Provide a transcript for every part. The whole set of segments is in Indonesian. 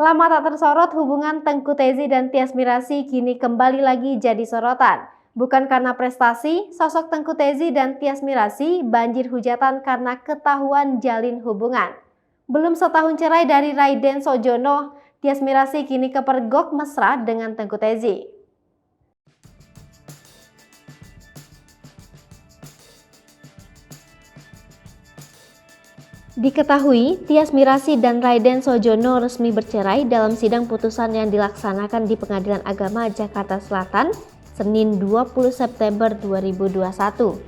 Lama tak tersorot, hubungan Tengku Tezi dan Tyas Mirasih kini kembali lagi jadi sorotan. Bukan karena prestasi, sosok Tengku Tezi dan Tyas Mirasih banjir hujatan karena ketahuan jalin hubungan. Belum setahun cerai dari Raiden Sojono, Tyas Mirasih kini kepergok mesra dengan Tengku Tezi. Diketahui, Tyas Mirasih dan Raiden Sojono resmi bercerai dalam sidang putusan yang dilaksanakan di Pengadilan Agama Jakarta Selatan, Senin 20 September 2021.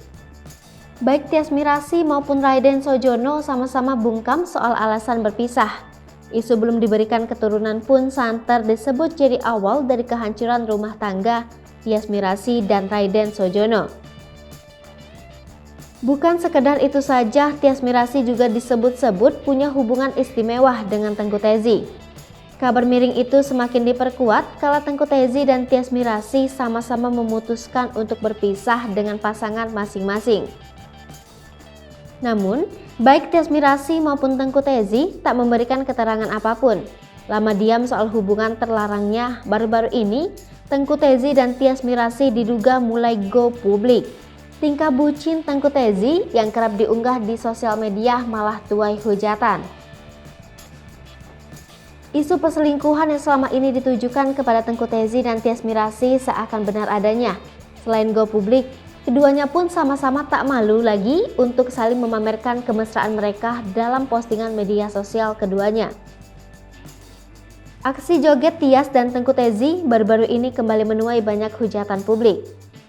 Baik Tyas Mirasih maupun Raiden Sojono sama-sama bungkam soal alasan berpisah. Isu belum diberikan keturunan pun santer disebut jadi awal dari kehancuran rumah tangga Tyas Mirasih dan Raiden Sojono. Bukan sekedar itu saja, Tyas Mirasih juga disebut-sebut punya hubungan istimewa dengan Tengku Tezi. Kabar miring itu semakin diperkuat kala Tengku Tezi dan Tyas Mirasih sama-sama memutuskan untuk berpisah dengan pasangan masing-masing. Namun, baik Tyas Mirasih maupun Tengku Tezi tak memberikan keterangan apapun. Lama diam soal hubungan terlarangnya, baru-baru ini Tengku Tezi dan Tyas Mirasih diduga mulai go publik. Tingkah bucin Tengku Tezi yang kerap diunggah di sosial media malah tuai hujatan. Isu perselingkuhan yang selama ini ditujukan kepada Tengku Tezi dan Tyas Mirasih seakan benar adanya. Selain go publik, keduanya pun sama-sama tak malu lagi untuk saling memamerkan kemesraan mereka dalam postingan media sosial keduanya. Aksi joget Tyas dan Tengku Tezi baru-baru ini kembali menuai banyak hujatan publik.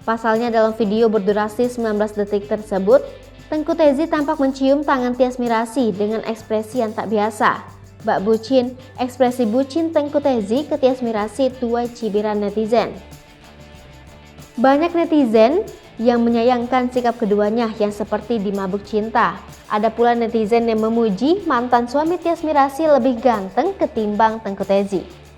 Pasalnya dalam video berdurasi 19 detik tersebut, Tengku Tezi tampak mencium tangan Tyas Mirasih dengan ekspresi yang tak biasa. Bak bucin, ekspresi bucin Tengku Tezi ke Tyas Mirasih tuai cibiran netizen. Banyak netizen yang menyayangkan sikap keduanya yang seperti dimabuk cinta. Ada pula netizen yang memuji mantan suami Tyas Mirasih lebih ganteng ketimbang Tengku Tezi.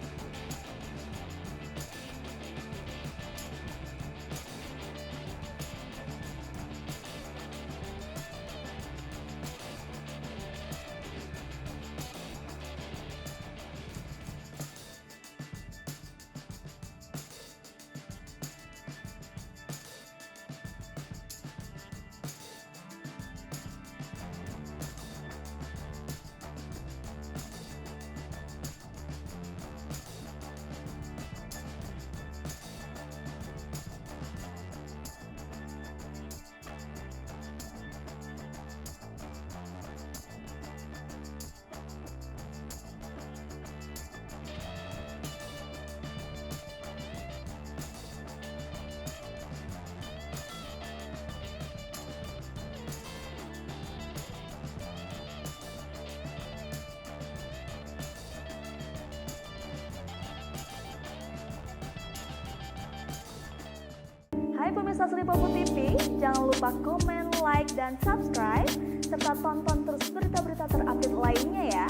Hai pemirsa Sri Popo TV, jangan lupa komen, like, dan subscribe, serta tonton terus berita-berita terupdate lainnya ya.